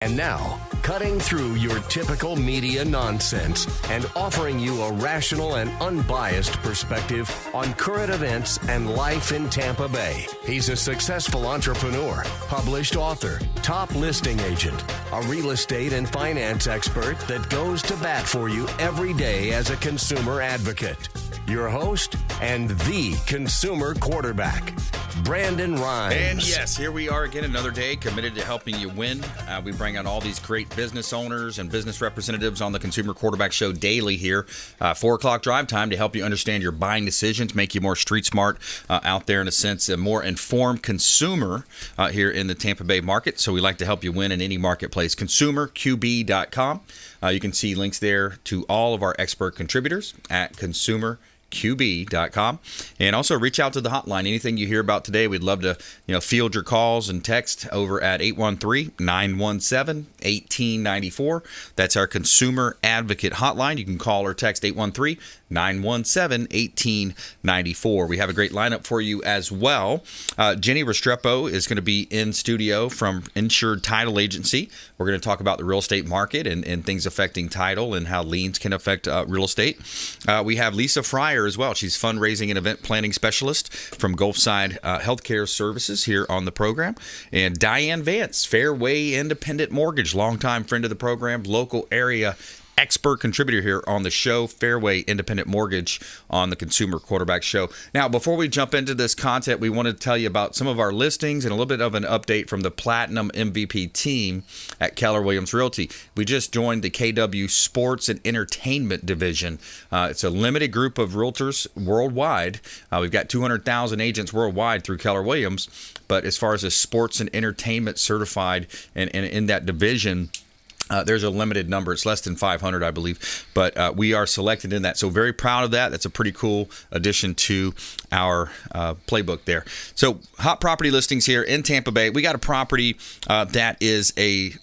And now, cutting through your typical media nonsense and offering you a rational and unbiased perspective on current events and life in Tampa Bay. He's a successful entrepreneur, published author, top listing agent, a real estate and finance expert that goes to bat for you every day as a consumer advocate. Your host and the consumer quarterback, Brandon Rhymes. And yes, here we are again, another day committed to helping you win. We bring on all these great business owners and business representatives on the Consumer Quarterback Show daily here. 4 o'clock drive time to help you understand your buying decisions, make you more street smart out there in a sense, a more informed consumer here in the Tampa Bay market. So we like to help you win in any marketplace. ConsumerQB.com. You can see links there to all of our expert contributors at consumerqb.com, and also reach out to the hotline. Anything you hear about today, we'd love to field your calls and text over at 813-917-1894. That's our consumer advocate hotline. You can call or text 813-917-1894. We have a great lineup for you as well. Jenny Restrepo is going to be in studio from Insured Title Agency. We're going to talk about the real estate market and things affecting title and how liens can affect real estate. We have LEESA Fryer as well. She's fundraising and event planning specialist from Gulfside Healthcare Services here on the program. And Diane VANCE, Fairway Independent Mortgage, longtime friend of the program, local area expert contributor here on the show, Fairway Independent Mortgage on the Consumer Quarterback Show. Now, before we jump into this content, we wanted to tell you about some of our listings and a little bit of an update from the Platinum MVP team at Keller Williams Realty. We just joined the KW Sports and Entertainment Division. It's a limited group of realtors worldwide. We've got 200,000 agents worldwide through Keller Williams, but as far as a sports and entertainment certified and in that division, there's a limited number. It's less than 500, I believe, but we are selected in that. So very proud of that. That's a pretty cool addition to our playbook there. So hot property listings here in Tampa Bay. We got a property that is a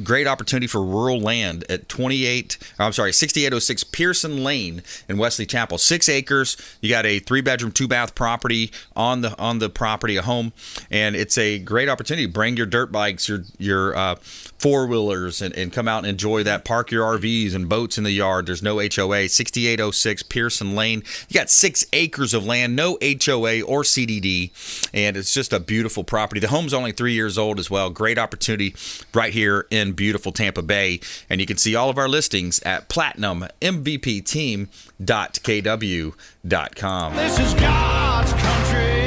great opportunity for rural land at 6806 Pearson Lane in Wesley Chapel. 6 acres. You got a 3-bedroom, 2-bath property on the property, a home, and it's a great opportunity. Bring your dirt bikes, your four-wheelers, and come out and enjoy that. Park your RVs and boats in the yard. There's no HOA. 6806 Pearson Lane. You got 6 acres of land, no HOA or CDD, and it's just a beautiful property. The home's only 3 years old as well. Great opportunity right here in beautiful Tampa Bay, and you can see all of our listings at platinummvpteam.kw.com. This is God's country.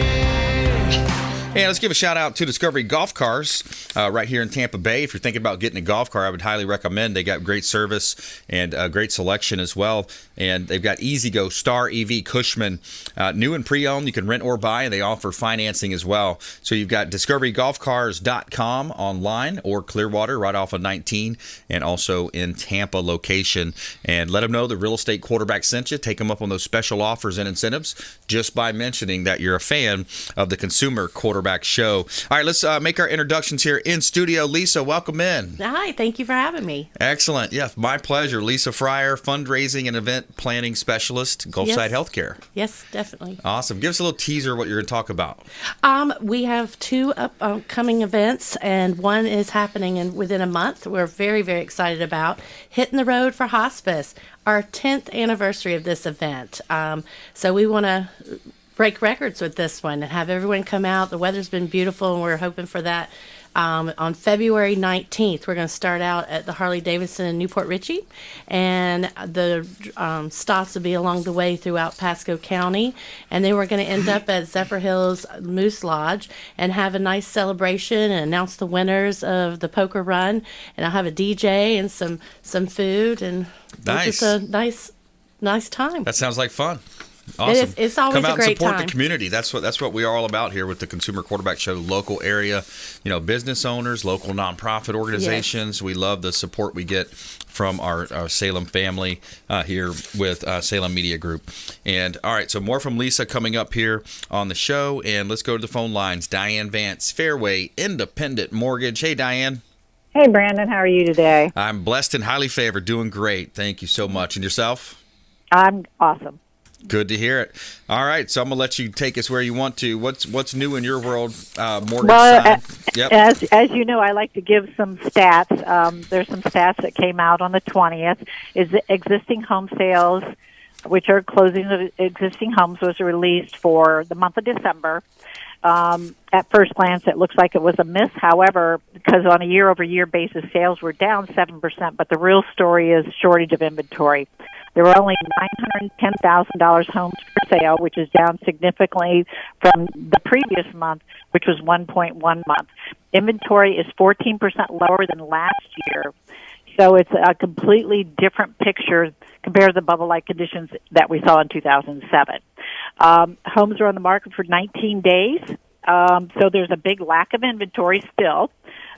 And let's give a shout out to Discovery Golf Cars right here in Tampa Bay. If you're thinking about getting a golf car, I would highly recommend. They got great service and great selection as well. And they've got EasyGo, Star EV, Cushman, new and pre-owned. You can rent or buy, and they offer financing as well. So you've got discoverygolfcars.com online or Clearwater right off of 19 and also in Tampa location. And let them know the real estate quarterback sent you. Take them up on those special offers and incentives just by mentioning that you're a fan of the Consumer Quarterback Show. All right, let's make our introductions here in studio. LEESA, welcome in. Hi, thank you for having me. Excellent. Yeah, my pleasure. LEESA Fryer, fundraising and event planning specialist, Gulfside Healthcare. Yes, definitely. Awesome. Give us a little teaser of what you're going to talk about. We have 2 upcoming events, and one is happening within a month. We're very, very excited about Hitting the Road for Hospice, our 10th anniversary of this event. So we want to break records with this one and have everyone come out. The weather's been beautiful, and we're hoping for that. On February 19th, we're going to start out at the Harley-Davidson in Newport Richey, and the stops will be along the way throughout Pasco County, and then we're going to end up at Zephyr Hills Moose Lodge and have a nice celebration and announce the winners of the poker run, and I'll have a DJ and some food, and nice. Just a nice time. That sounds like fun. Awesome. It's always Come out a great and support time. the community. That's what we are all about here with the Consumer Quarterback Show. Local area, business owners, local nonprofit organizations. Yes. We love the support we get from our Salem family here with Salem Media Group. And all right, so more from LEESA coming up here on the show. And let's go to the phone lines. Diane VANCE, Fairway Independent Mortgage. Hey, Diane. Hey, Brandon. How are you today? I'm blessed and highly favored. Doing great. Thank you so much. And yourself? I'm awesome. Good to hear it. All right, so I'm gonna let you take us where you want to. What's new in your world, mortgage side? Yep. As you know, I like to give some stats. There's some stats that came out on the 20th. Is the existing home sales, which are closing of existing homes, was released for the month of December. At first glance, it looks like it was a miss. However, because on a year-over-year basis, sales were down 7%, but the real story is shortage of inventory. There were only $910,000 homes for sale, which is down significantly from the previous month, which was 1.1 month. Inventory is 14% lower than last year. So it's a completely different picture compared to the bubble-like conditions that we saw in 2007. Homes are on the market for 19 days, so there's a big lack of inventory still.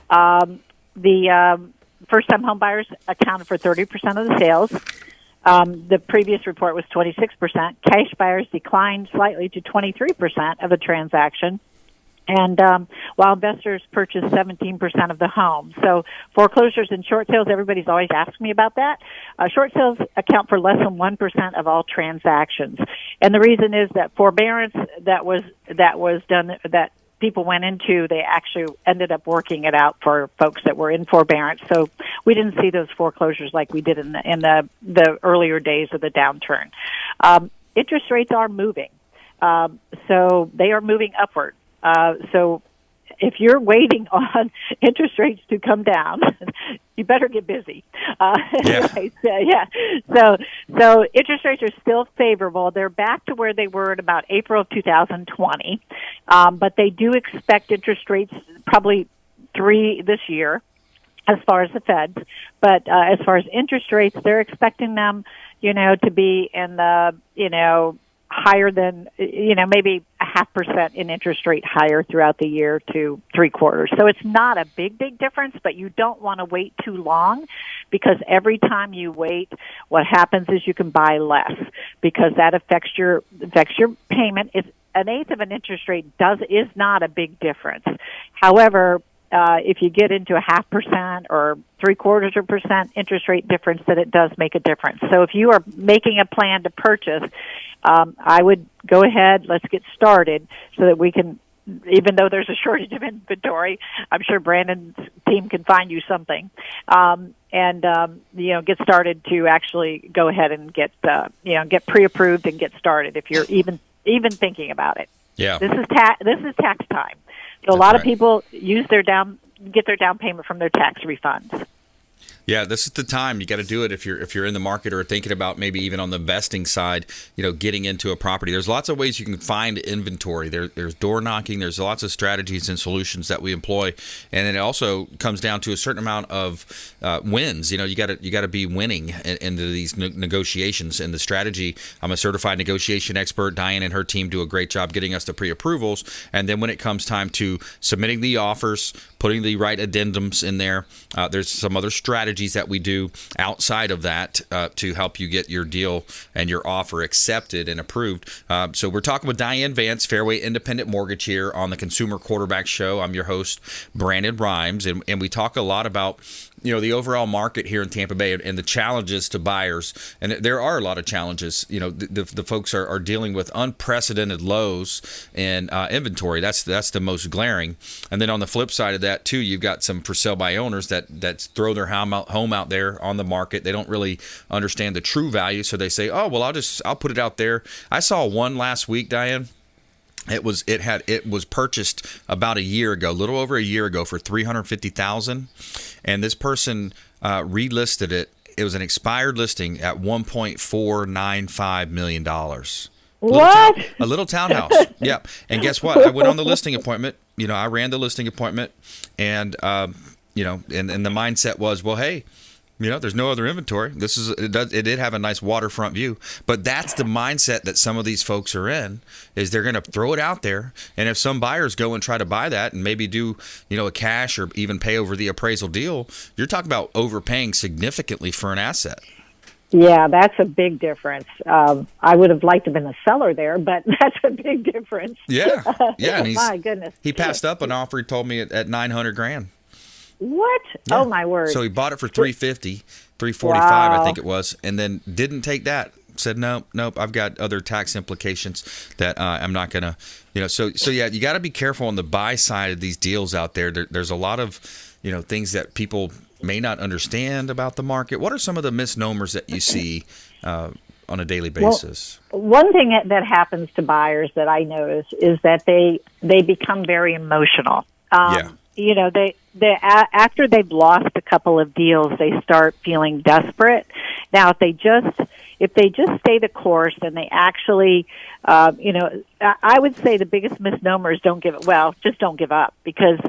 The first-time home buyers accounted for 30% of the sales. The previous report was 26%. Cash buyers declined slightly to 23% of the transaction. And while investors purchased 17% of the homes. So foreclosures and short sales, everybody's always asking me about that. Short sales account for less than 1% of all transactions. And the reason is that forbearance that was done, that people went into, they actually ended up working it out for folks that were in forbearance. So we didn't see those foreclosures like we did in the earlier days of the downturn. Interest rates are moving. So they are moving upward. So if you're waiting on interest rates to come down, you better get busy. So interest rates are still favorable. They're back to where they were in about April of 2020, but they do expect interest rates probably 3 this year as far as the Feds. But as far as interest rates, they're expecting them, to be in the, higher than, maybe 0.5% in interest rate higher throughout the year to 0.75%. So it's not a big difference, but you don't want to wait too long, because every time you wait, what happens is you can buy less, because that affects your payment. It's 1/8 of an interest rate is not a big difference. However, if you get into 0.5% or 0.75% interest rate difference, then it does make a difference. So if you are making a plan to purchase, I would go ahead, let's get started so that we can, even though there's a shortage of inventory, I'm sure Brandon's team can find you something, get started to actually go ahead and get pre-approved and get started if you're even thinking about it. Yeah. This is tax time. So a lot of people get their down payment from their tax refunds. Yeah, this is the time. You got to do it if you're in the market or thinking about maybe even on the investing side, getting into a property. There's lots of ways you can find inventory. There's door knocking. There's lots of strategies and solutions that we employ, and it also comes down to a certain amount of wins. You got to be winning into these negotiations. And the strategy, I'm a certified negotiation expert. Diane and her team do a great job getting us the pre-approvals, and then when it comes time to submitting the offers, putting the right addendums in there, there's some other strategies that we do outside of that to help you get your deal and your offer accepted and approved. So we're talking with Diane VANCE, Fairway Independent Mortgage, here on the Consumer Quarterback Show. I'm your host, Brandon Rhymes, and we talk a lot about the overall market here in Tampa Bay and the challenges to buyers. And there are a lot of challenges. The folks are dealing with unprecedented lows in inventory. That's the most glaring. And then on the flip side of that, too, you've got some for sale by owners that throw their home out there on the market. They don't really understand the true value. So they say, oh, well, I'll put it out there. I saw one last week, Diane. It was purchased about a little over a year ago for $350,000, and this person relisted it. It was an expired listing at $1.495 million. What? A little townhouse. Yep. And guess what? I went on the listing appointment. I ran the listing appointment, and and the mindset was, well, hey, there's no other inventory. It did have a nice waterfront view, but that's the mindset that some of these folks are in, is they're going to throw it out there. And if some buyers go and try to buy that and maybe do, a cash or even pay over the appraisal deal, you're talking about overpaying significantly for an asset. Yeah, that's a big difference. I would have liked to have been a seller there, but that's a big difference. Yeah. And my goodness. He passed up an offer. He told me at $900,000. What? Yeah. Oh my word! So he bought it for $350,000, $345,000, I think it was, and then didn't take that. said nope, I've got other tax implications that I'm not gonna, So yeah, you got to be careful on the buy side of these deals out there. There's a lot of things that people may not understand about the market. What are some of the misnomers that you see on a daily basis? Well, one thing that happens to buyers that I notice is that they become very emotional. After they've lost a couple of deals, they start feeling desperate. Now, if they just stay the course and they actually, I would say the biggest misnomer is just don't give up, because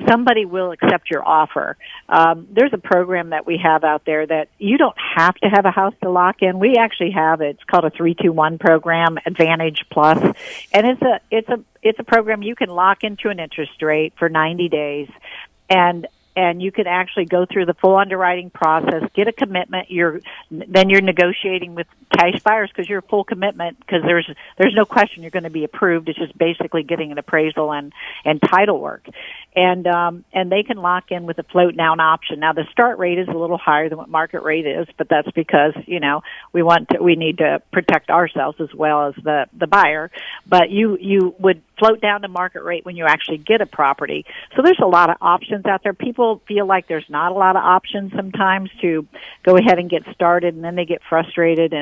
somebody will accept your offer. There's a program that we have out there that you don't have to have a house to lock in. We actually have it. It's called a 3-2-1 program, Advantage Plus, and it's a program you can lock into an interest rate for 90 days, and you can actually go through the full underwriting process, get a commitment. Then you're negotiating with cash buyers because you're a full commitment, because there's no question you're going to be approved. It's just basically getting an appraisal and title work. And they can lock in with a float down option. Now, the start rate is a little higher than what market rate is, but that's because, we need to protect ourselves as well as the buyer. But you would float down to market rate when you actually get a property. So there's a lot of options out there. People feel like there's not a lot of options sometimes to go ahead and get started, and then they get frustrated.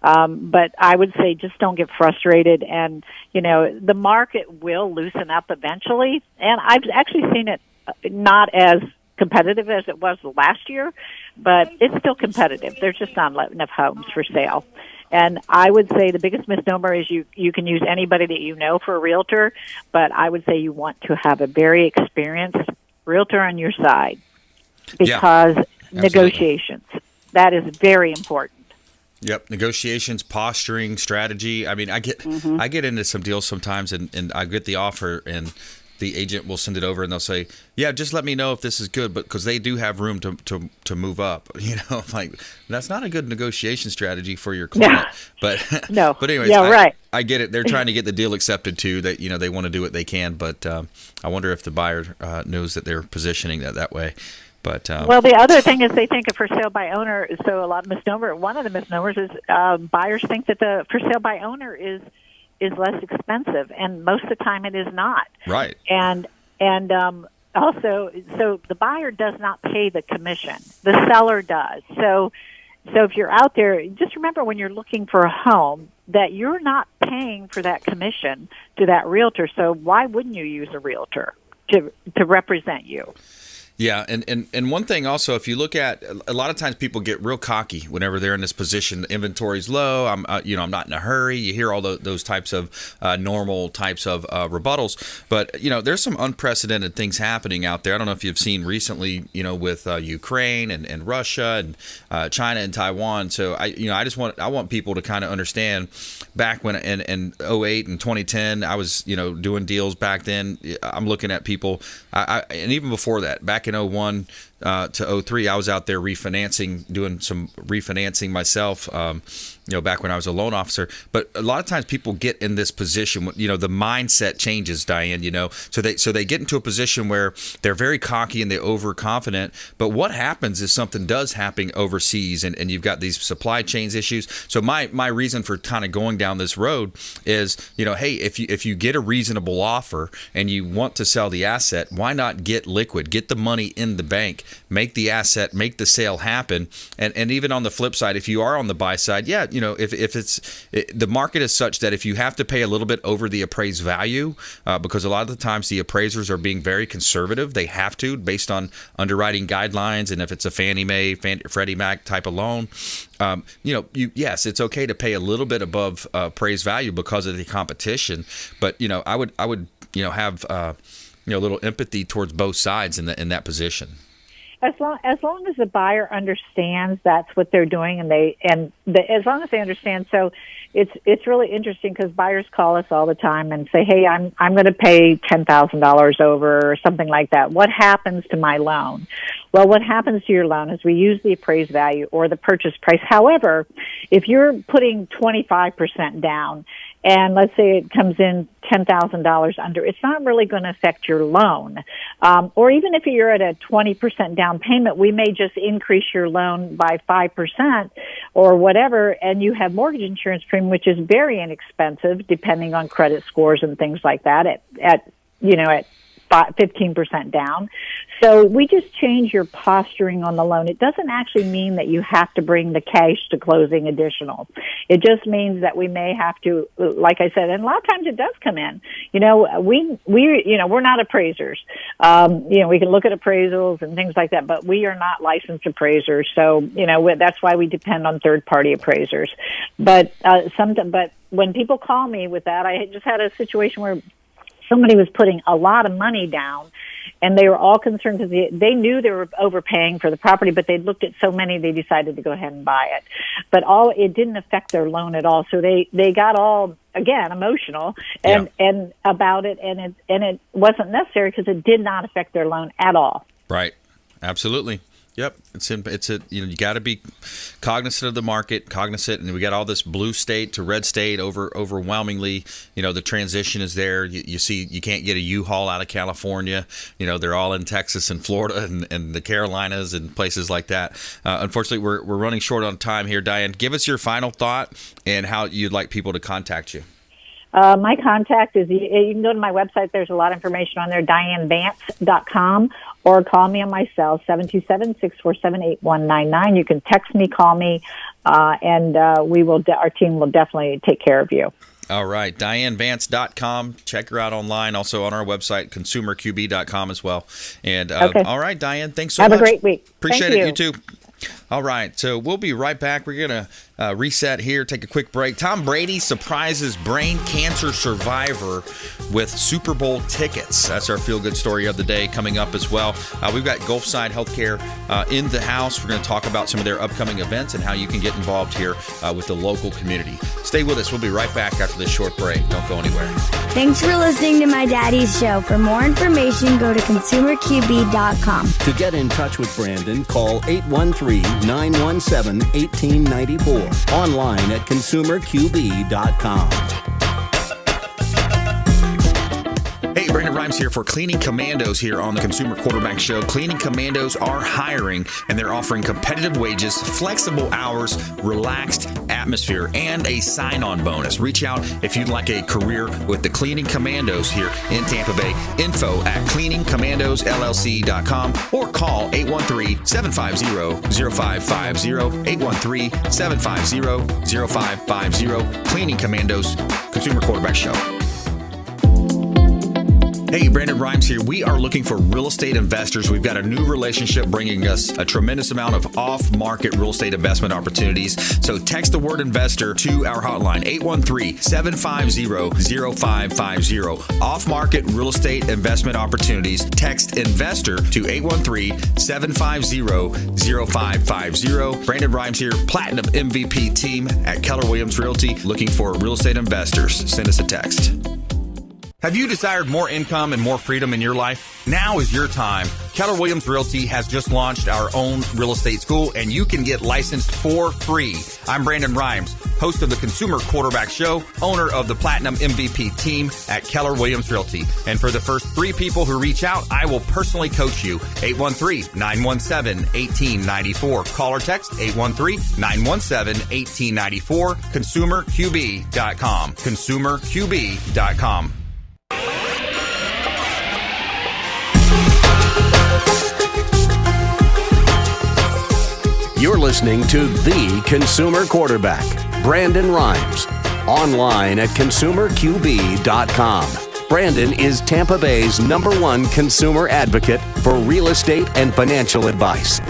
But I would say just don't get frustrated. And, the market will loosen up eventually. And I've actually seen it not as competitive as it was last year, but it's still competitive. There's just not enough homes for sale. And I would say the biggest misnomer is you can use anybody that you know for a realtor, but I would say you want to have a very experienced realtor on your side, because negotiations, that is very important. Yep, negotiations, posturing, strategy. I mean, I get into some deals sometimes, and I get the offer, and the agent will send it over, and they'll say, "Yeah, just let me know if this is good," but because they do have room to move up. Like, that's not a good negotiation strategy for your client. No. But no, but anyways, right. I get it. They're trying to get the deal accepted too. That they want to do what they can, but I wonder if the buyer knows that they're positioning that way. But well, the other thing is they think a for sale by owner. So a lot of misnomer. One of the misnomers is buyers think that the for sale by owner is less expensive, and most of the time it is not. Right. And also, so the buyer does not pay the commission. The seller does. So if you're out there, just remember when you're looking for a home that you're not paying for that commission to that realtor. So why wouldn't you use a realtor to represent you? Yeah, and one thing also, if you look at, a lot of times people get real cocky whenever they're in this position. The inventory's low. I'm not in a hurry. You hear all those types of normal types of rebuttals, but there's some unprecedented things happening out there. I don't know if you've seen recently, with Ukraine and Russia and China and Taiwan. So I want people to kind of understand. Back when in 08 and 2010, I was doing deals back then. I'm looking at people, and even before that, back in 01 to 03, I was out there doing some refinancing myself, back when I was a loan officer. But a lot of times people get in this position, the mindset changes, Diane, so they get into a position where they're very cocky and they're overconfident. But what happens is something does happen overseas, and you've got these supply chains issues. So my reason for kind of going down this road is, hey, if you get a reasonable offer and you want to sell the asset, why not get liquid, get the money in the bank, make the asset, make the sale happen. And even on the flip side, if you are on the buy side, if the market is such that if you have to pay a little bit over the appraised value, because a lot of the times the appraisers are being very conservative, they have to, based on underwriting guidelines, and if it's a Fannie Mae, Freddie Mac type of loan, yes, it's okay to pay a little bit above appraised value because of the competition, but I would have a little empathy towards both sides in that position. As long as the buyer understands that's what they're doing, as long as they understand. So it's really interesting because buyers call us all the time and say, "Hey, I'm going to pay $10,000 over or something like that. What happens to my loan?" Well, what happens to your loan is we use the appraised value or the purchase price. However, if you're putting 25% down and let's say it comes in $10,000 under, it's not really going to affect your loan. Or even if you're at a 20% down payment, we may just increase your loan by 5% or whatever, and you have mortgage insurance premium, which is very inexpensive depending on credit scores and things like that at 15% down. So we just change your posturing on the loan. It doesn't actually mean that you have to bring the cash to closing additional. It just means that we may have to, like I said, and a lot of times it does come in. We're not appraisers. We can look at appraisals and things like that, but we are not licensed appraisers. So, that's why we depend on third-party appraisers. But when people call me with that, I just had a situation where somebody was putting a lot of money down, and they were all concerned because they knew they were overpaying for the property, but they'd looked at so many they decided to go ahead and buy it. But it didn't affect their loan at all, so they got all, again, emotional and about it, and it wasn't necessary because it did not affect their loan at all. Right. Absolutely. Yep, you got to be cognizant of the market, and we got all this blue state to red state overwhelmingly. The transition is there. You see, you can't get a U-Haul out of California. They're all in Texas and Florida and the Carolinas and places like that. Unfortunately, we're running short on time here. Diane, give us your final thought and how you'd like people to contact you. My contact is, you can go to my website. There's a lot of information on there, DianeVance.com, or call me on my cell, 727-647-8199. You can text me, call me, and our team will definitely take care of you. All right, DianeVance.com. Check her out online. Also on our website, ConsumerQB.com as well. And okay. All right, Diane, thanks so much. Have a great week. Appreciate Thank it. You too. All right, so we'll be right back. We're going to reset here, take a quick break. Tom Brady surprises brain cancer survivor with Super Bowl tickets. That's our feel-good story of the day coming up as well. We've got Gulfside Healthcare in the house. We're going to talk about some of their upcoming events and how you can get involved here with the local community. Stay with us. We'll be right back after this short break. Don't go anywhere. Thanks for listening to My Daddy's Show. For more information, go to ConsumerQB.com. To get in touch with Brandon, call 813-917-1894. Online at ConsumerQB.com. Hey, Brandon Rhymes here for Cleaning Commandos here on the Consumer Quarterback Show. Cleaning Commandos are hiring, and they're offering competitive wages, flexible hours, relaxed atmosphere, and a sign-on bonus. Reach out if you'd like a career with the Cleaning Commandos here in Tampa Bay. Info at cleaningcommandosllc.com or call 813-750-0550, 813-750-0550. Cleaning Commandos, Consumer Quarterback Show. Hey, Brandon Rhymes here. We are looking for real estate investors. We've got a new relationship bringing us a tremendous amount of off-market real estate investment opportunities. So text the word investor to our hotline, 813-750-0550. Off-market real estate investment opportunities. Text investor to 813-750-0550. Brandon Rhymes here, Platinum MVP team at Keller Williams Realty, looking for real estate investors. Send us a text. Have you desired more income and more freedom in your life? Now is your time. Keller Williams Realty has just launched our own real estate school, and you can get licensed for free. I'm Brandon Rhymes, host of the Consumer Quarterback Show, owner of the Platinum MVP team at Keller Williams Realty. And for the first 3 people who reach out, I will personally coach you. 813-917-1894. Call or text 813-917-1894. ConsumerQB.com. ConsumerQB.com. You're listening to The Consumer Quarterback, Brandon Rhymes. Online at ConsumerQB.com. Brandon is Tampa Bay's #1 consumer advocate for real estate and financial advice.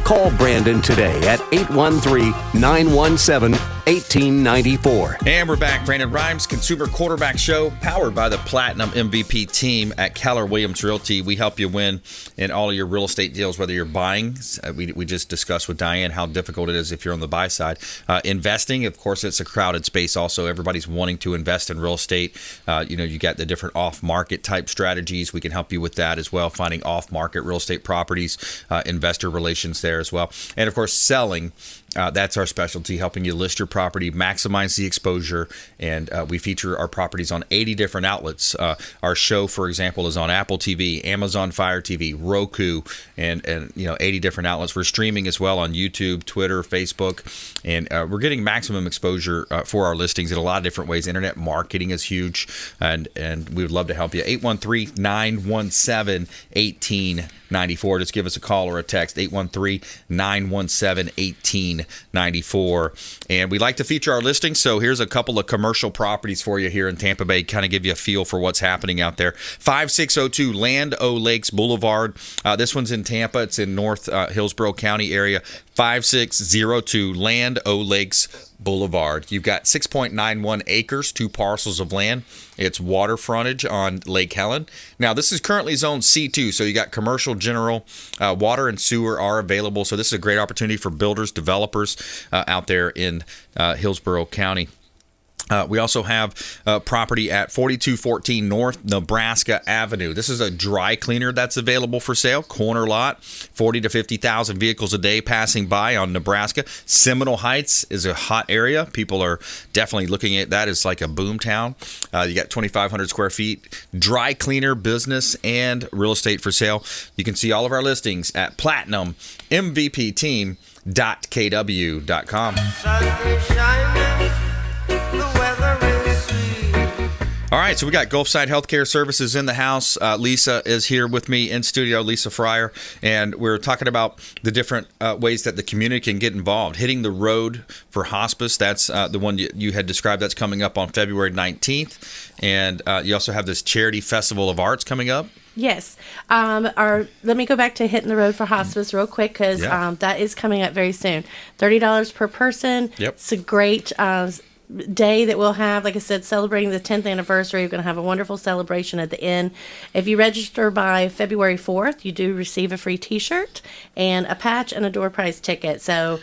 Call Brandon today at 813-917-1894. And we're back. Brandon Rhymes, Consumer Quarterback Show, powered by the Platinum MVP team at Keller Williams Realty. We help you win in all of your real estate deals, whether you're buying. We just discussed with Diane how difficult it is if you're on the buy side. Investing, of course, it's a crowded space also. Everybody's wanting to invest in real estate. You got the different off-market type strategies. We can help you with that as well, finding off-market real estate properties, investor relations there as well. And, of course, selling That's our specialty, helping you list your property, maximize the exposure, and we feature our properties on 80 different outlets. Our show, for example, is on Apple TV, Amazon Fire TV, Roku, and 80 different outlets. We're streaming as well on YouTube, Twitter, Facebook, and we're getting maximum exposure for our listings in a lot of different ways. Internet marketing is huge, and we would love to help you. 813-917-1894. Just give us a call or a text, 813-917-1894. And we like to feature our listings, so here's a couple of commercial properties for you here in Tampa Bay, kind of give you a feel for what's happening out there. 5602 Land O Lakes Boulevard. This one's in Tampa. It's in North Hillsborough County area. 5602 Land O Lakes Boulevard. You've got 6.91 acres, 2 parcels of land. It's water frontage on Lake Helen. Now, this is currently zoned C2, so you got commercial, general, water and sewer are available. So this is a great opportunity for builders, developers out there in Hillsborough County. We also have property at 4214 North Nebraska Avenue. This is a dry cleaner that's available for sale, corner lot, 40 to 50,000 vehicles a day passing by on Nebraska. Seminole Heights is a hot area. People are definitely looking at that as like a boom town. You got 2,500 square feet, dry cleaner, business, and real estate for sale. You can see all of our listings at platinummvpteam.kw.com. All right, so we got Gulfside Healthcare Services in the house. LEESA is here with me in studio, LEESA Fryer, and we're talking about the different ways that the community can get involved. Hitting the road for hospice, that's the one you had described. That's coming up on February 19th, and you also have this Charity Festival of Arts coming up. Yes. Let me go back to Hitting the Road for Hospice real quick, because that is coming up very soon. $30 per person. Yep. It's a great day that we'll have, like I said, celebrating the 10th anniversary. We're going to have a wonderful celebration at the end. If you register by February 4th, you do receive a free t-shirt and a patch and a door prize ticket. So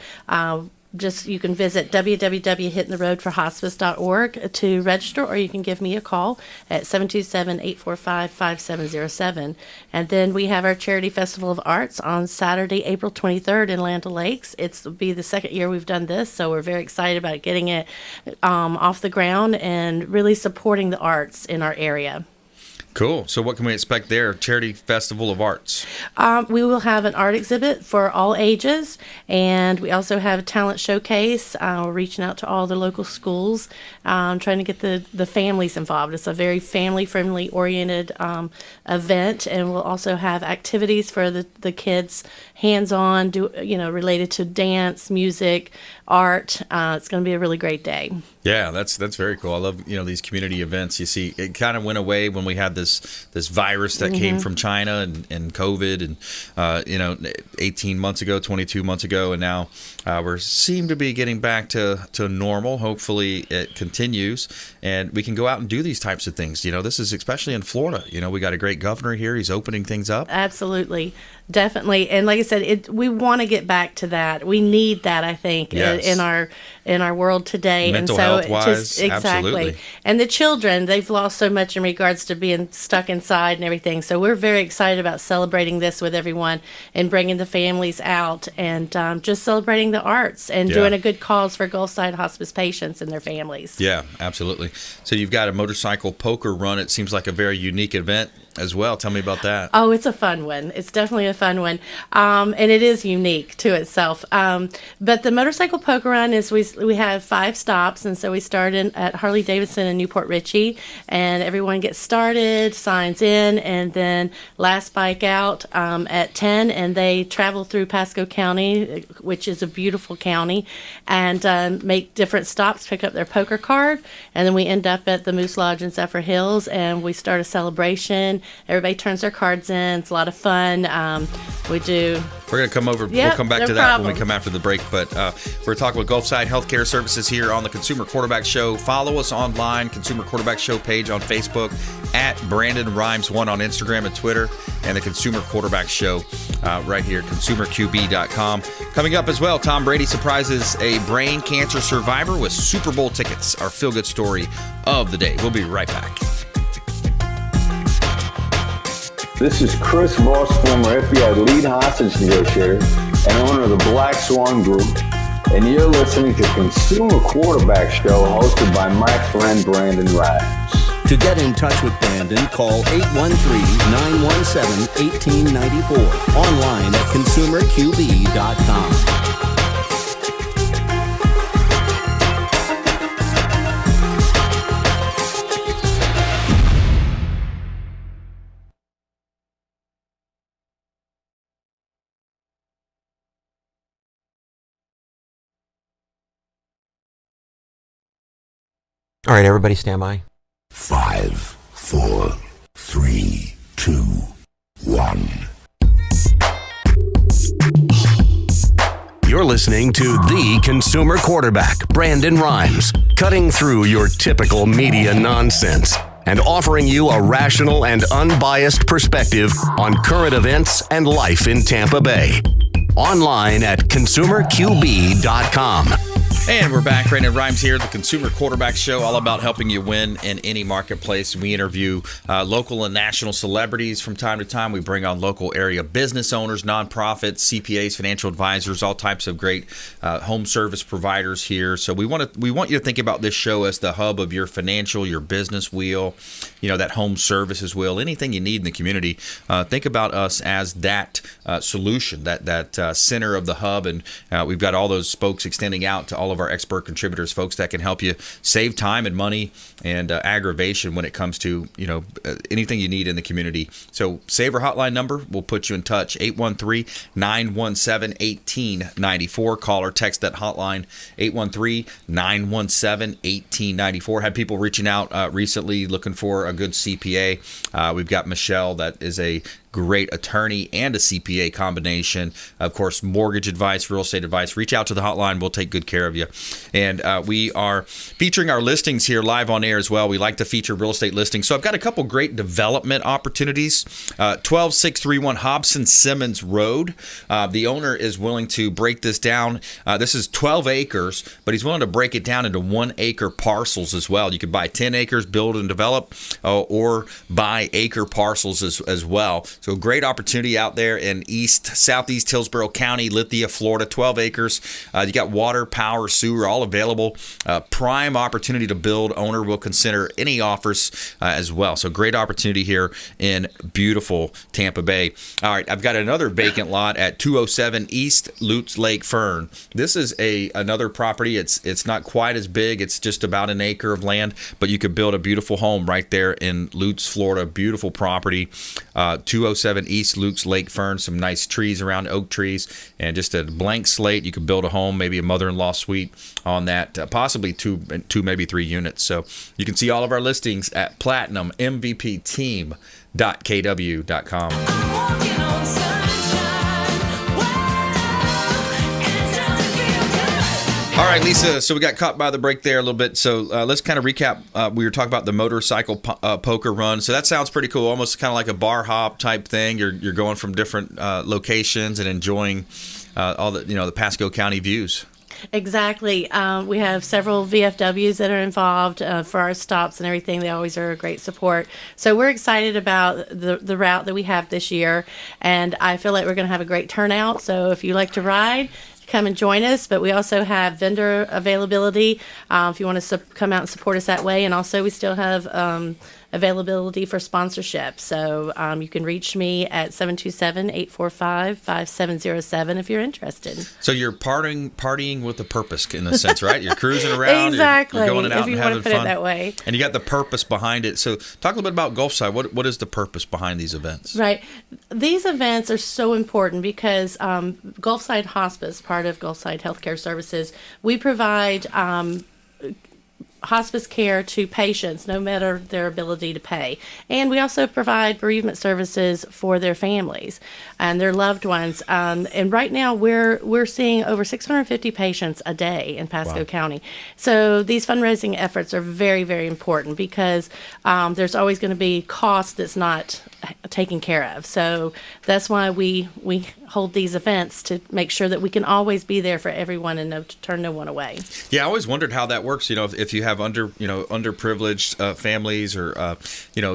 you can visit www.hittingtheroadforhospice.org to register, or you can give me a call at 727-845-5707. And then we have our Charity Festival of Arts on Saturday, April 23rd in Land O'Lakes. It'll be the second year we've done this, so we're very excited about getting it off the ground and really supporting the arts in our area. Cool. So what can we expect there? Charity Festival of Arts. We will have an art exhibit for all ages, and we also have a talent showcase. We're reaching out to all the local schools, trying to get the families involved. It's a very family-friendly oriented event, and we'll also have activities for the kids, hands-on, related to dance, music, art. It's going to be a really great day. Yeah, that's very cool. I love these community events. You see, it kind of went away when we had this virus that came from China and COVID, and 18 months ago, 22 months ago, and now we seem to be getting back to normal. Hopefully, it continues, and we can go out and do these types of things. This is especially in Florida. We got a great governor here. He's opening things up. Absolutely. Definitely. And like I said, we want to get back to that. We need that, I think, in our world today. Mental and so health-wise, exactly. Absolutely. And the children, they've lost so much in regards to being stuck inside and everything. So we're very excited about celebrating this with everyone and bringing the families out and just celebrating the arts and doing a good cause for Gulfside hospice patients and their families. Yeah, absolutely. So you've got a motorcycle poker run. It seems like a very unique event as well. Tell me about that. Oh, it's a fun one. It's definitely a fun one. And it is unique to itself. But the motorcycle poker run is we have 5 stops. And so we start at Harley-Davidson in Newport Richey. And everyone gets started, signs in, and then last bike out at 10. And they travel through Pasco County, which is a beautiful county, and make different stops, pick up their poker card. And then we end up at the Moose Lodge in Zephyr Hills, and we start a celebration. Everybody turns their cards in. It's a lot of fun. We're going to come over. We'll come back to that when we come after the break. But we're talking with Gulfside Healthcare Services here on the Consumer Quarterback Show. Follow us online, Consumer Quarterback Show page on Facebook, at Brandon Rhymes 1 on Instagram and Twitter, and the Consumer Quarterback Show right here, consumerqb.com. Coming up as well, Tom Brady surprises a brain cancer survivor with Super Bowl tickets. Our feel-good story of the day. We'll be right back. This is Chris Voss, former FBI lead hostage negotiator and owner of the Black Swan Group. and you're listening to Consumer Quarterback Show hosted by my friend Brandon Rhymes. To get in touch with Brandon, call 813-917-1894. Online at consumerqb.com. All right, everybody stand by. 5, 4, 3, 2, 1. You're listening to the Consumer Quarterback, Brandon Rhymes, cutting through your typical media nonsense and offering you a rational and unbiased perspective on current events and life in Tampa Bay. Online at consumerqb.com. And we're back. Brandon Rhymes here, the Consumer Quarterback Show, all about helping you win in any marketplace. We interview local and national celebrities from time to time. We bring on local area business owners, nonprofits, CPAs, financial advisors, all types of great home service providers here. So we want you to think about this show as the hub of your financial, your business wheel, that home services wheel, anything you need in the community. Think about us as that solution, that center of the hub, and we've got all those spokes extending out to all of our expert contributors, folks that can help you save time and money and aggravation when it comes to anything you need in the community. So save our hotline number. We'll put you in touch. 813-917-1894. Call or text that hotline. 813-917-1894. Had people reaching out recently looking for a good CPA. We've got Michelle, that is a great attorney and a CPA combination. Of course, mortgage advice, real estate advice. Reach out to the hotline. We'll take good care of you. And we are featuring our listings here live on air as well. We like to feature real estate listings. So I've got a couple great development opportunities. 12631 Hobson Simmons Road. The owner is willing to break this down. This is 12 acres, but he's willing to break it down into 1 acre parcels as well. You could buy 10 acres, build and develop, or buy acre parcels as well. So great opportunity out there in southeast Hillsborough County, Lithia, Florida, 12 acres. You got water, power, sewer, all available. Prime opportunity to build. Owner will consider any offers as well. So great opportunity here in beautiful Tampa Bay. All right, I've got another vacant lot at 207 East Lutz Lake Fern. This is another property. It's not quite as big. It's just about an acre of land, but you could build a beautiful home right there in Lutz, Florida. Beautiful property. 207 East Lutz Lake Fern. Some nice trees around, oak trees, and just a blank slate. You could build a home, maybe a mother-in-law suite on that, possibly two, maybe 3 units. So you can see all of our listings at platinummvpteam.kw.com. All right, Lisa, so we got caught by the break there a little bit. So let's kind of recap. We were talking about the motorcycle poker run. So that sounds pretty cool, almost kind of like a bar hop type thing. You're going from different locations and enjoying all the Pasco County views. Exactly. We have several VFWs that are involved for our stops and everything. They always are a great support. So we're excited about the route that we have this year, and I feel like we're going to have a great turnout. So if you like to ride, come and join us. But we also have vendor availability if you want to come out and support us that way. And also we still have availability for sponsorship. So you can reach me at 727-845-5707 if you're interested. So you're partying with a purpose in a sense, right? You're cruising around. Exactly. You're going out and having put fun. It that way. And you got the purpose behind it. So talk a little bit about Gulfside. What is the purpose behind these events? Right. These events are so important because Gulfside Hospice, part of Gulfside Healthcare Services, we provide hospice care to patients no matter their ability to pay, and we also provide bereavement services for their families and their loved ones, and right now we're seeing over 650 patients a day in Pasco County. So these fundraising efforts are very, very important because there's always going to be cost that's not taken care of. So that's why we hold these events, to make sure that we can always be there for everyone and turn no one away. Yeah, I always wondered how that works. If you have underprivileged families, or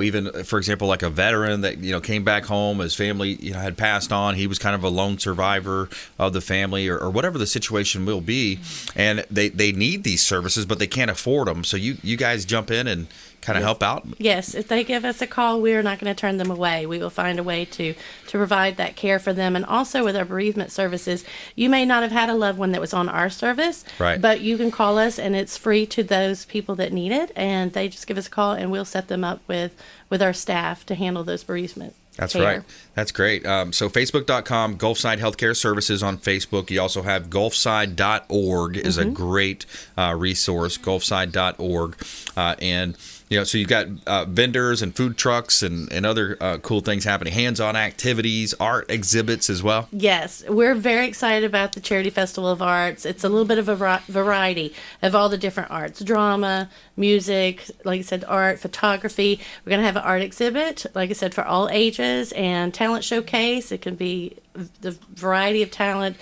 even, for example, like a veteran that came back home, his family had passed on, he was kind of a lone survivor of the family, or whatever the situation will be, and they need these services, but they can't afford them. So you guys jump in and kind of help out? Yes. If they give us a call, we're not going to turn them away. We will find a way to provide that care for them. And also with our bereavement services, you may not have had a loved one that was on our service, right, but you can call us and it's free to those people that need it. And they just give us a call and we'll set them up with our staff to handle those bereavement. That's care. right. That's great. So Facebook.com, Gulfside Healthcare Services on Facebook. You also have Gulfside.org is a great resource, Gulfside.org. And so you've got vendors and food trucks and other cool things happening, hands-on activities, art exhibits as well. Yes, we're very excited about the Charity Festival of Arts. It's a little bit of a variety of all the different arts, drama, music, like I said, art, photography. We're going to have an art exhibit, like I said, for all ages, and talent showcase. It can be the variety of talent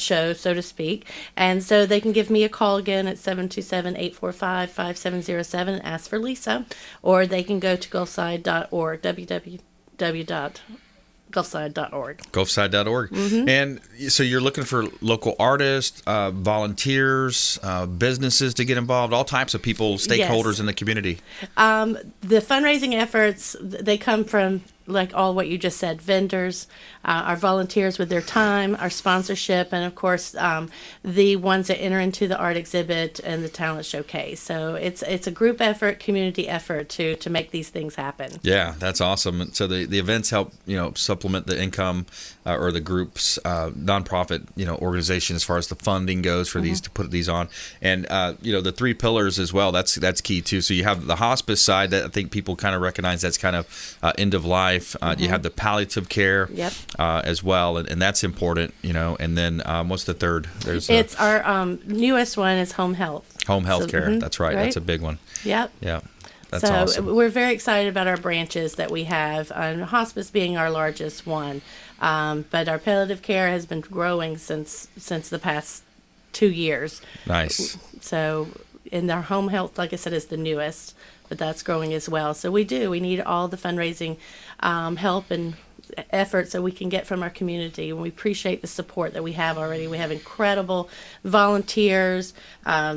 show, so to speak. And so they can give me a call again at 727-845-5707 and ask for LEESA, or they can go to Gulfside.org, www.gulfside.org. Gulfside.org. And so you're looking for local artists, volunteers, businesses to get involved, all types of people, stakeholders in the community. The fundraising efforts, they come from like all what you just said, vendors, our volunteers with their time, our sponsorship, and of course the ones that enter into the art exhibit and the talent showcase. So it's a group effort, community effort to make these things happen. Yeah, that's awesome. So the events help supplement the income or the group's nonprofit organization as far as the funding goes for these, to put these on, and the 3 pillars as well. That's key too. So you have the hospice side that I think people kind of recognize, that's kind of end of life. You have the palliative care as well, and that's important, and then what's the third? It's our newest one is home health. Home health care, that's right. That's a big one. Yep. Yeah. That's so awesome. We're very excited about our branches that we have, and hospice being our largest one. But our palliative care has been growing since the past 2 years. Nice. So, and our home health, like I said, is the newest, but that's growing as well. So we need all the fundraising help and efforts that we can get from our community, and we appreciate the support that we have already. We have incredible volunteers,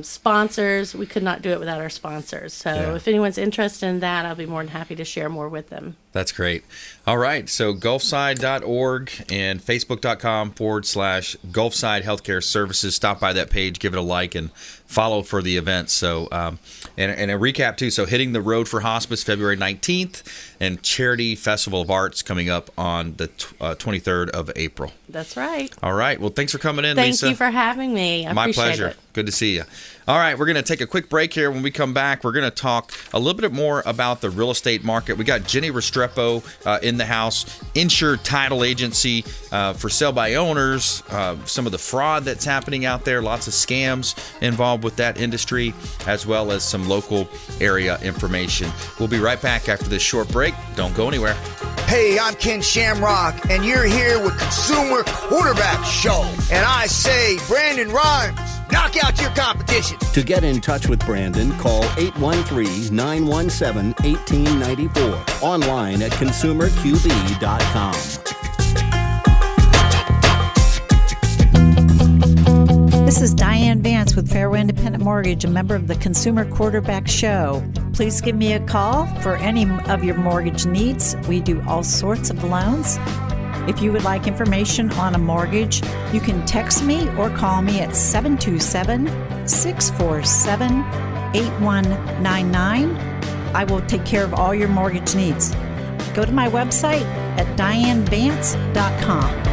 sponsors. We could not do it without our sponsors. So if anyone's interested in that, I'll be more than happy to share more with them. That's great. All right. So Gulfside.org and Facebook.com/Gulfside Healthcare Services. Stop by that page, give it a like, and follow for the events. So, and a recap too. So Hitting the Road for Hospice, February 19th, and Charity Festival of Arts coming up on the 23rd of April. That's right. All right. Well, thanks for coming in, Thank Lisa. you for having me. I My appreciate pleasure. it. Good to see you. All right, we're going to take a quick break here. When we come back, we're going to talk a little bit more about the real estate market. We got Jenny Restrepo in the house, Insured Title Agency for sale by owners, some of the fraud that's happening out there, lots of scams involved with that industry, as well as some local area information. We'll be right back after this short break. Don't go anywhere. Hey, I'm Ken Shamrock, and you're here with Consumer Quarterback Show. And I say, Brandon Rhymes, knock out your competition. To get in touch with Brandon, call 813-917-1894. Online at consumerqb.com. This is Diane VANCE with Fairway Independent Mortgage, a member of the Consumer Quarterback Show. Please give me a call for any of your mortgage needs. We do all sorts of loans. If you would like information on a mortgage, you can text me or call me at 727-647-8199. I will take care of all your mortgage needs. Go to my website at dianevance.com.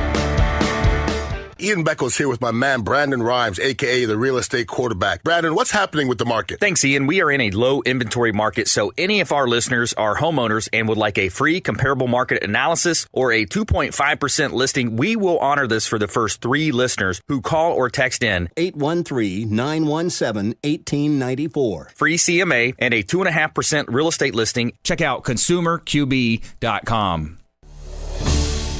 Ian Beckles here with my man Brandon Rhymes, a.k.a. the real estate quarterback. Brandon, what's happening with the market? Thanks, Ian. We are in a low inventory market, so any of our listeners are homeowners and would like a free comparable market analysis or a 2.5% listing, we will honor this for the first 3 listeners who call or text in 813-917-1894. Free CMA and a 2.5% real estate listing. Check out consumerqb.com.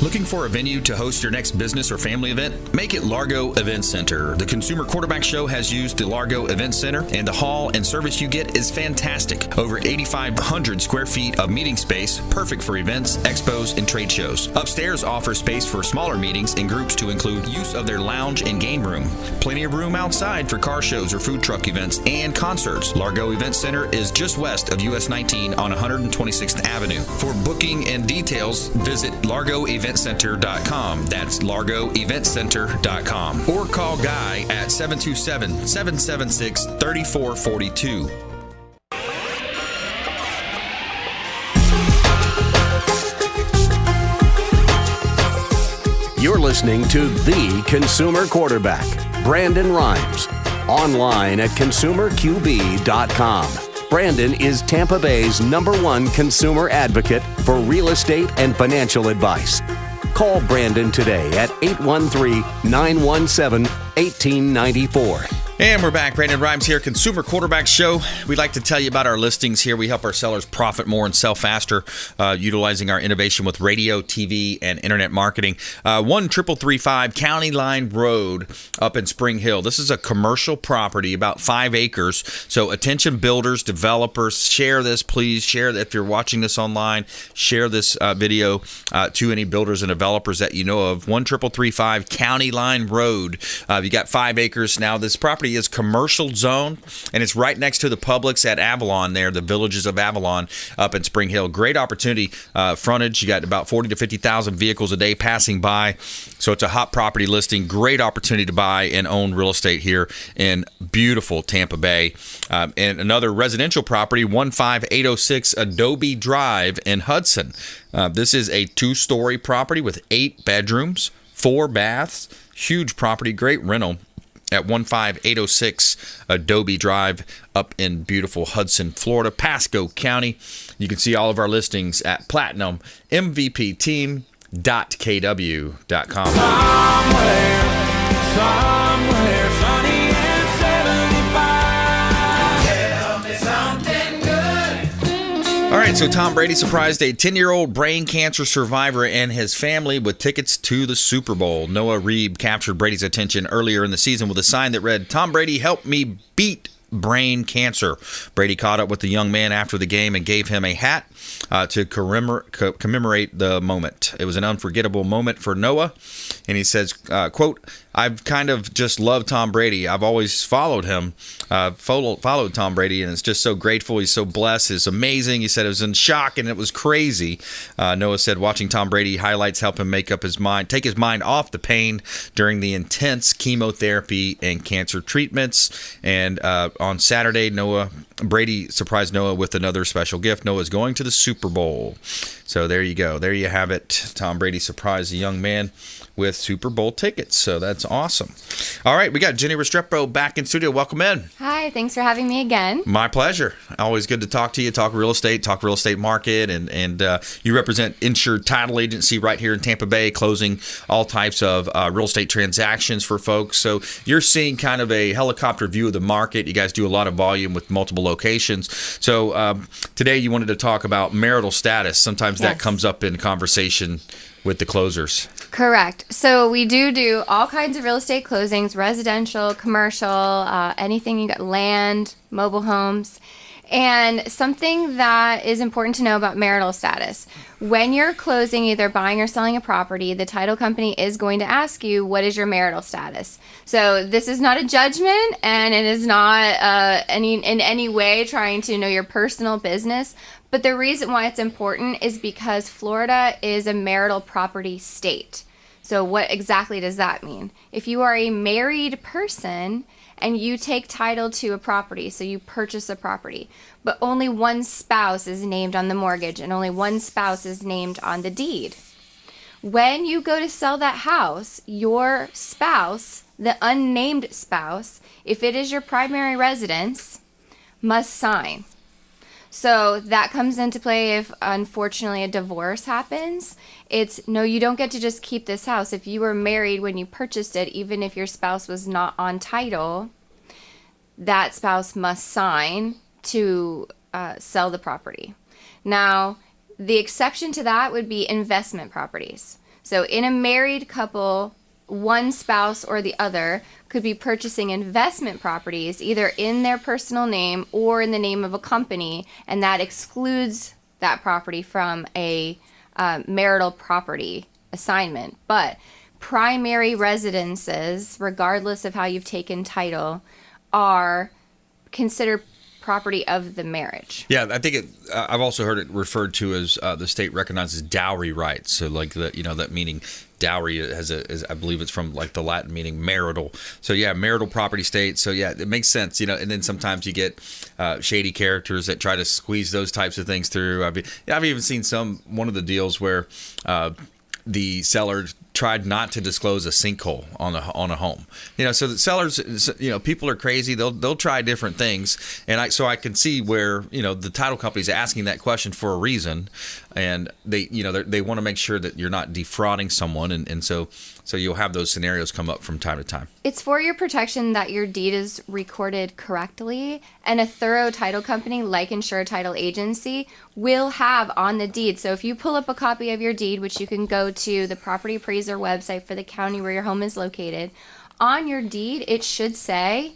Looking for a venue to host your next business or family event? Make it Largo Event Center. The Consumer Quarterback Show has used the Largo Event Center, and the hall and service you get is fantastic. Over 8,500 square feet of meeting space, perfect for events, expos, and trade shows. Upstairs offers space for smaller meetings and groups to include use of their lounge and game room. Plenty of room outside for car shows or food truck events and concerts. Largo Event Center is just west of US 19 on 126th Avenue. For booking and details, visit largoeventcenter.com. That's largoeventcenter.com. Or call Guy at 727-776-3442. You're listening to The Consumer Quarterback, Brandon Rhymes, online at consumerqb.com. Brandon is Tampa Bay's #1 consumer advocate for real estate and financial advice. Call Brandon today at 813-917-1894. And we're back. Brandon Rhymes here, Consumer Quarterback Show. We'd like to tell you about our listings here. We help our sellers profit more and sell faster, utilizing our innovation with radio, TV, and internet marketing. 13335 County Line Road up in Spring Hill. This is a commercial property, about 5 acres. So attention builders, developers, share this, please. Share that if you're watching this online. Share this video to any builders and developers that you know of. 13335 County Line Road. You got 5 acres. Now, this property is commercial zone, and it's right next to the Publix at Avalon there, the Villages of Avalon up in Spring Hill. Great opportunity. Frontage, you got about 40 to 50,000 vehicles a day passing by. So it's a hot property listing. Great opportunity to buy and own real estate here in beautiful Tampa Bay. And another residential property, 15806 Adobe Drive in Hudson. This is a 2-story property with 8 bedrooms, 4 baths. Huge property, great rental at 15806 Adobe Drive up in beautiful Hudson, Florida, Pasco County. You can see all of our listings at platinummvpteam.kw.com. Somewhere sunny and 75. Tell me something good. All right, so Tom Brady surprised a 10-year-old brain cancer survivor and his family with tickets to the Super Bowl. Noah Reeb captured Brady's attention earlier in the season with a sign that read, "Tom Brady helped me beat brain cancer." Brady caught up with the young man after the game and gave him a hat to commemorate the moment. It was an unforgettable moment for Noah, and he says, quote, "I've kind of just loved Tom Brady. I've always followed him, followed Tom Brady, and it's just so grateful. He's so blessed. It's amazing." He said it was in shock, and it was crazy. Noah said watching Tom Brady highlights help him take his mind off the pain during the intense chemotherapy and cancer treatments. And on Saturday, Brady surprised Noah with another special gift. Noah's going to the Super Bowl. So there you go. There you have it. Tom Brady surprised a young man with Super Bowl tickets. So that's awesome. All right, we got Jenny Restrepo back in studio. Welcome in. Hi, thanks for having me again. My pleasure. Always good to talk to you, talk real estate market, and you represent Insured Title Agency right here in Tampa Bay, closing all types of real estate transactions for folks. So you're seeing kind of a helicopter view of the market. You guys do a lot of volume with multiple locations. So today you wanted to talk about marital status. Sometimes that comes up in conversation with the closers. Correct. So we do all kinds of real estate closings, residential, commercial, anything. You got land, mobile homes. And something that is important to know about marital status. When you're closing, either buying or selling a property, the title company is going to ask you, what is your marital status? So this is not a judgment, and it is not in any way trying to know your personal business. But the reason why it's important is because Florida is a marital property state. So what exactly does that mean? If you are a married person and you take title to a property, so you purchase a property, but only one spouse is named on the mortgage and only one spouse is named on the deed. When you go to sell that house, your spouse, the unnamed spouse, if it is your primary residence, must sign. So that comes into play if, unfortunately, a divorce happens. It's, no, you don't get to just keep this house. If you were married when you purchased it, even if your spouse was not on title, that spouse must sign to sell the property. Now, the exception to that would be investment properties. So in a married couple, one spouse or the other could be purchasing investment properties either in their personal name or in the name of a company, and that excludes that property from a marital property assignment. But primary residences, regardless of how you've taken title, are considered property of the marriage. Yeah, I think I've also heard it referred to as the state recognizes dowry rights. So like that meaning dowry I believe it's from like the Latin meaning marital. So yeah, marital property state. So yeah, it makes sense, and then sometimes you get shady characters that try to squeeze those types of things through. I've even seen one of the deals where the seller tried not to disclose a sinkhole on a home. So the sellers, people are crazy. They'll try different things, and I can see where the title company's asking that question for a reason, and they want to make sure that you're not defrauding someone, and so you'll have those scenarios come up from time to time. It's for your protection that your deed is recorded correctly, and a thorough title company like Insured Title Agency will have on the deed. So if you pull up a copy of your deed, which you can go to the property appraiser website for the county where your home is located, on your deed it should say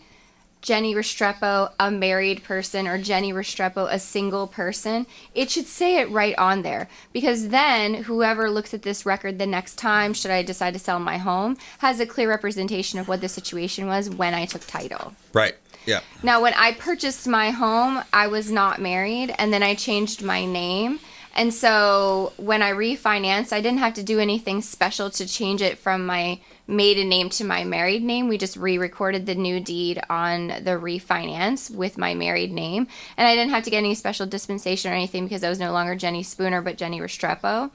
Jenny Restrepo, a married person, or Jenny Restrepo, a single person. It should say it right on there, because then whoever looks at this record the next time, should I decide to sell my home, has a clear representation of what the situation was when I took title. Right. Yeah. Now, when I purchased my home, I was not married, and then I changed my name. And so when I refinanced, I didn't have to do anything special to change it from my maiden name to my married name. We just re-recorded the new deed on the refinance with my married name. And I didn't have to get any special dispensation or anything because I was no longer Jenny Spooner, but Jenny Restrepo.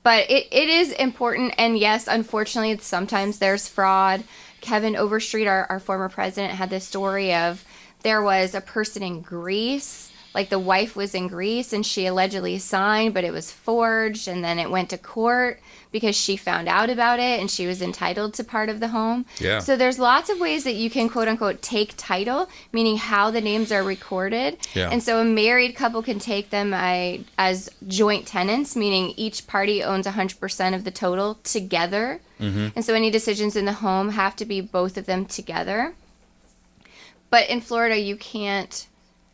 But it is important. And yes, unfortunately, sometimes there's fraud. Kevin Overstreet, our former president, had this story of there was a person in Greece. Like the wife was in Greece and she allegedly signed, but it was forged, and then it went to court because she found out about it and she was entitled to part of the home. Yeah. So there's lots of ways that you can quote unquote take title, meaning how the names are recorded. Yeah. And so a married couple can take them as joint tenants, meaning each party owns 100% of the total together. Mm-hmm. And so any decisions in the home have to be both of them together. But in Florida, you can't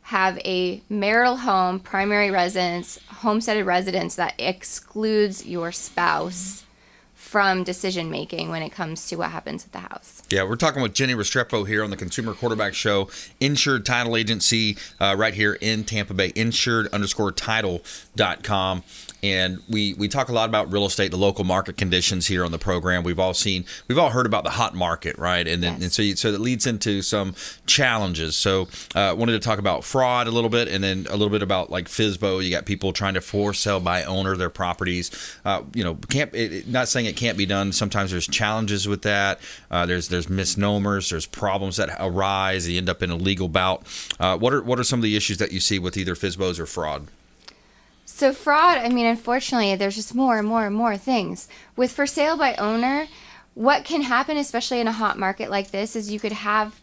have a marital home, primary residence, homesteaded residence that excludes your spouse from decision making when it comes to what happens at the house. Yeah, we're talking with Jenny Restrepo here on the Consumer Quarterback Show, Insured Title Agency, right here in Tampa Bay, insured_title.com. And we talk a lot about real estate, the local market conditions here on the program. We've all heard about the hot market, right? And then Yes. and so that leads into some challenges. So wanted to talk about fraud a little bit, and then a little bit about like FSBO. You got people trying to for sale by owner their properties. Not saying it can't be done. Sometimes there's challenges with that. There's misnomers. There's problems that arise. You end up in a legal bout. What are some of the issues that you see with either FSBOs or fraud? So fraud, unfortunately, there's just more and more and more things. With for sale by owner, what can happen, especially in a hot market like this, is you could have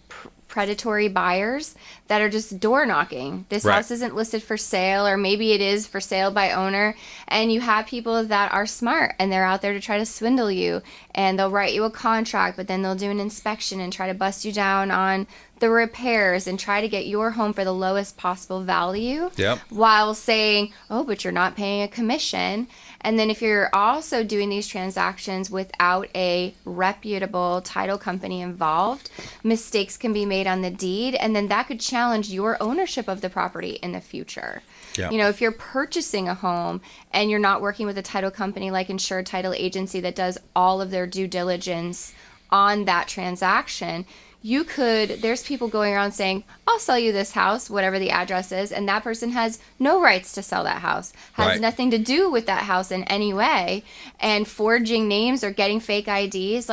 predatory buyers that are just door knocking. This Right. house isn't listed for sale, or maybe it is for sale by owner, and you have people that are smart and they're out there to try to swindle you, and they'll write you a contract, but then they'll do an inspection and try to bust you down on the repairs and try to get your home for the lowest possible value. Yep. While saying, oh, but you're not paying a commission. And then if you're also doing these transactions without a reputable title company involved, mistakes can be made on the deed, and then that could challenge your ownership of the property in the future. Yeah. If you're purchasing a home and you're not working with a title company like Insured Title Agency that does all of their due diligence on that transaction, there's people going around saying, I'll sell you this house, whatever the address is, and that person has no rights to sell that house, has Right. nothing to do with that house in any way, and forging names or getting fake IDs.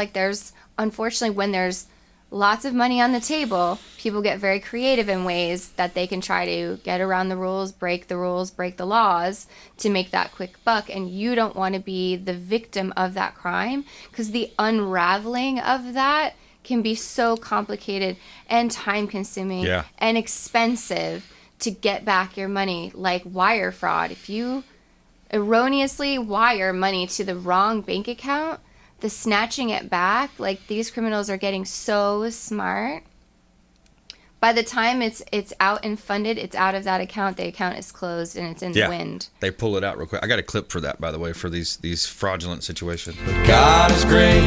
Unfortunately, when there's lots of money on the table, people get very creative in ways that they can try to get around the rules, break the laws to make that quick buck. And you don't want to be the victim of that crime, because the unraveling of that can be so complicated and time consuming Yeah. and expensive to get back your money, like wire fraud. erroneously wire money to the wrong bank account, the snatching it back, like these criminals are getting so smart. By the time it's out and funded, it's out of that account. The account is closed and it's in the wind. They pull it out real quick. I got a clip for that, by the way, for these fraudulent situations. God is great,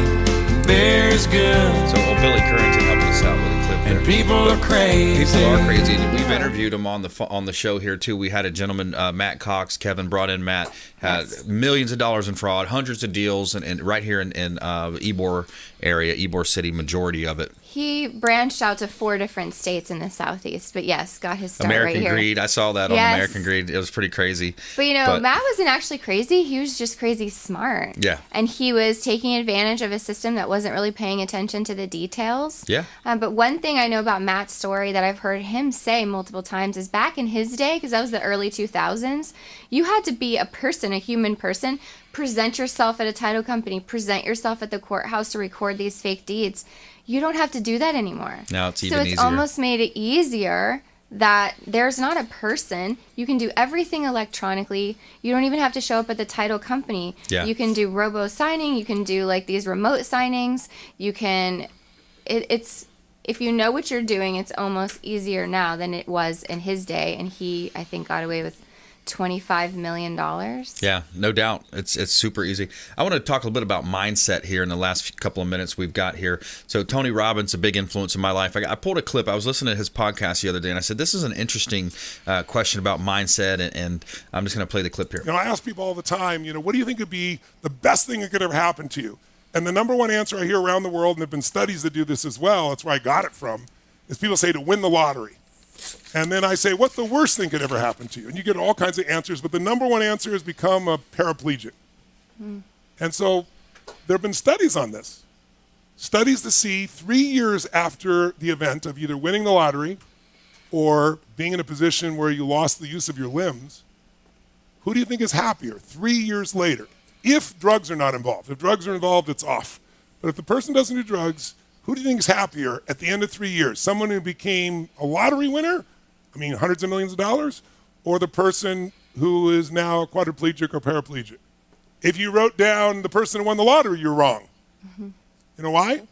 beer is good. So Billy Currington helped us out with a clip there. And people are crazy. People are crazy. We've interviewed him on the show here too. We had a gentleman, Matt Cox. Kevin brought in Matt. Had millions of dollars in fraud, hundreds of deals, and right here in Ybor area, Ybor City, majority of it. He branched out to 4 different states in the Southeast, but yes, got his start American right here. Greed. I saw that on American Greed. It was pretty crazy. But Matt wasn't actually crazy. He was just crazy smart. Yeah. And he was taking advantage of a system that wasn't really paying attention to the details. Yeah. But one thing I know about Matt's story that I've heard him say multiple times is back in his day, because that was the early 2000s, you had to be a person, a human person, present yourself at a title company, present yourself at the courthouse to record these fake deeds. You don't have to do that anymore. Now it's even easier. So easier. it's almost made it easier that there's not a person. You can do everything electronically. You don't even have to show up at the title company. Yeah. You can do robo signing. You can do like these remote signings. You can, it's if you know what you're doing, it's almost easier now than it was in his day. And he, I think, got away with $25 million. Yeah, no doubt. It's super easy. I want to talk a little bit about mindset here in the last couple of minutes we've got here. So Tony Robbins, a big influence in my life. I pulled a clip. I was listening to his podcast the other day, and I said, this is an interesting question about mindset, and I'm just going to play the clip here. I ask people all the time, what do you think would be the best thing that could ever happen to you? And the number one answer I hear around the world, and there have been studies that do this as well, that's where I got it from, is people say to win the lottery. And then I say, what's the worst thing could ever happen to you? And you get all kinds of answers, but the number one answer is become a paraplegic. And so there have been studies on this. Studies to see 3 years after the event of either winning the lottery or being in a position where you lost the use of your limbs, who do you think is happier 3 years later? If drugs are not involved. If drugs are involved, it's off. But if the person doesn't do drugs, who do you think is happier at the end of 3 years? Someone who became a lottery winner, hundreds of millions of dollars, or the person who is now a quadriplegic or paraplegic? If you wrote down the person who won the lottery, you're wrong. You know why?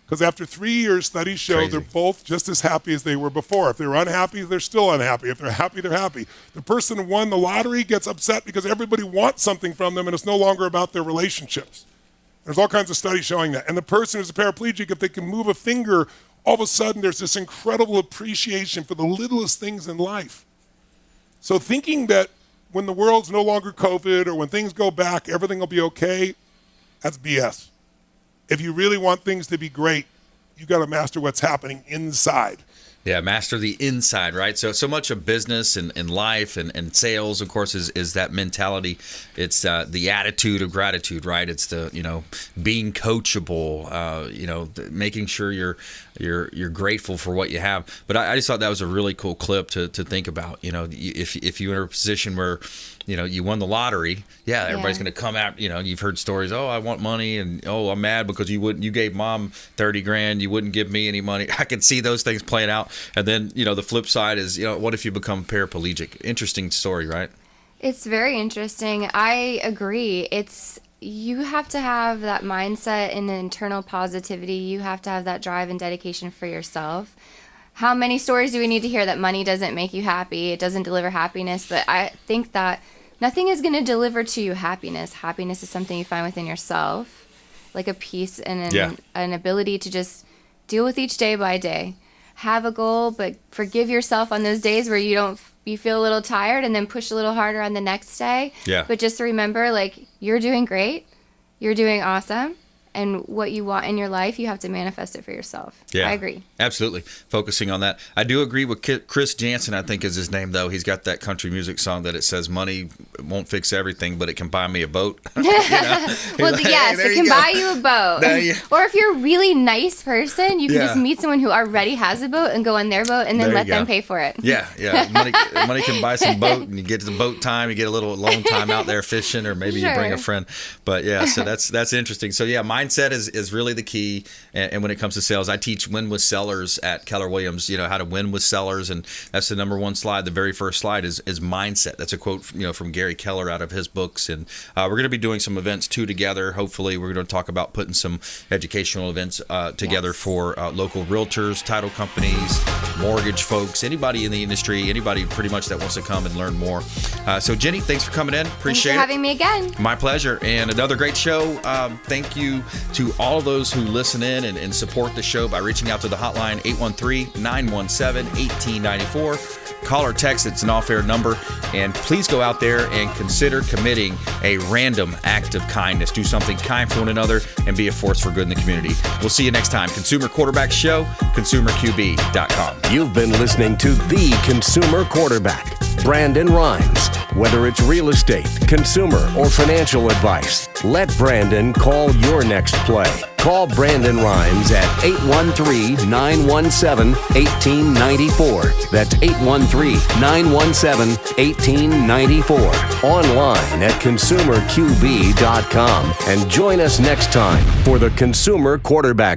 Because after 3 years, studies show they're both just as happy as they were before. If they were unhappy, they're still unhappy. If they're happy, they're happy. The person who won the lottery gets upset because everybody wants something from them, and it's no longer about their relationships. There's all kinds of studies showing that. And the person who's a paraplegic, if they can move a finger, all of a sudden there's this incredible appreciation for the littlest things in life. So thinking that when the world's no longer COVID or when things go back, everything will be okay, that's BS. If you really want things to be great, you got to master what's happening inside. Yeah, master the inside, right? So much of business and life and sales, of course, is that mentality. It's the attitude of gratitude, right? It's the being coachable, making sure you're grateful for what you have. But I just thought that was a really cool clip to think about. If you're in a position where you won the lottery, everybody's going to come out. You've heard stories. Oh, I want money, and oh, I'm mad because you gave mom $30,000, you wouldn't give me any money. I can see those things playing out. And then the flip side is what if you become paraplegic? Interesting story, right? It's very interesting. I agree. You have to have that mindset and internal positivity. You have to have that drive and dedication for yourself. How many stories do we need to hear that money doesn't make you happy? It doesn't deliver happiness. But I think that nothing is going to deliver to you happiness. Happiness is something you find within yourself, like a peace and an ability to just deal with each day by day. Have a goal, but forgive yourself on those days where you feel a little tired, and then push a little harder on the next day. Yeah. But just remember, you're doing great. You're doing awesome. And what you want in your life, you have to manifest it for yourself. Yeah, I agree. Absolutely. Focusing on that. I do agree with Chris Jansen, I think is his name, though. He's got that country music song that it says money won't fix everything, but it can buy me a boat. Well, yes, it can buy you a boat. Or if you're a really nice person, you can just meet someone who already has a boat and go on their boat and then let them pay for it. Yeah. Money can buy some boat, and you get to the boat time, you get a little alone time out there fishing, or maybe you bring a friend. But so that's interesting. So mindset mindset is really the key. And when it comes to sales, I teach Win with Sellers at Keller Williams, how to win with sellers. And that's the number one slide. The very first slide is mindset. That's a quote from Gary Keller out of his books. And we're going to be doing some events too together. Hopefully we're going to talk about putting some educational events together for local realtors, title companies, mortgage folks, anybody in the industry, anybody pretty much that wants to come and learn more. So Jenny, thanks for coming in. Appreciate it. Thanks for having me again. My pleasure. And another great show. Thank you to all of those who listen in and support the show by reaching out to the hotline 813-917-1894. Call or text. It's an off-air number. And please go out there and consider committing a random act of kindness. Do something kind for one another and be a force for good in the community. We'll see you next time. Consumer Quarterback Show, consumerqb.com. You've been listening to The Consumer Quarterback, Brandon Rhymes. Whether it's real estate, consumer, or financial advice, let Brandon call your next play. Call Brandon Rhymes at 813-917-1894. That's 813-917-1894. Online at consumerqb.com. And join us next time for the Consumer Quarterback